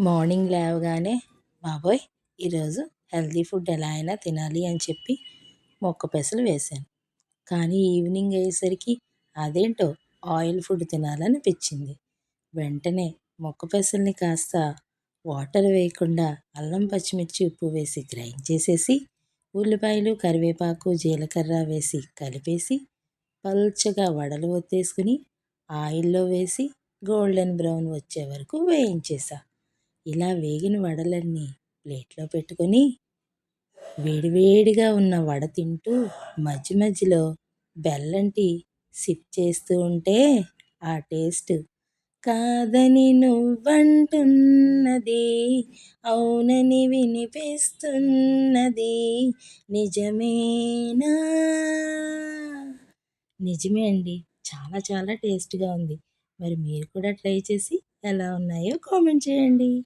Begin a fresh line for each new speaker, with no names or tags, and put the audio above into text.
Morning లేవగానే బాబోయ్ ఈరోజు హెల్తీ ఫుడ్ ఎలా అయినా తినాలి అని చెప్పి మొక్క పెసలు వేశాను. కానీ ఈవినింగ్ అయ్యేసరికి అదేంటో ఆయిల్ ఫుడ్ తినాలనిపించింది. వెంటనే మొక్క పెసల్ని కాస్త వాటర్ వేయకుండా అల్లం పచ్చిమిర్చి ఉప్పు వేసి గ్రైండ్ చేసేసి ఉల్లిపాయలు కరివేపాకు జీలకర్ర వేసి కలిపేసి పల్చగా వడలు ఒత్తేసుకుని ఆయిల్లో వేసి గోల్డెన్ బ్రౌన్ వచ్చే వరకు వేయించేసా. ఇలా వేగిన వడలన్నీ ప్లేట్లో పెట్టుకొని వేడివేడిగా ఉన్న వడ తింటూ మధ్య మధ్యలో బెల్లం టీ సిప్ చేస్తూ ఉంటే ఆ టేస్ట్ కాదని నువ్వంటున్నది అవునని వినిపిస్తున్నది నిజమేనా. నిజమే అండి. చాలా చాలా టేస్ట్గా ఉంది. మరి మీరు కూడా ట్రై చేసి ఎలా ఉన్నాయో కామెంట్ చేయండి.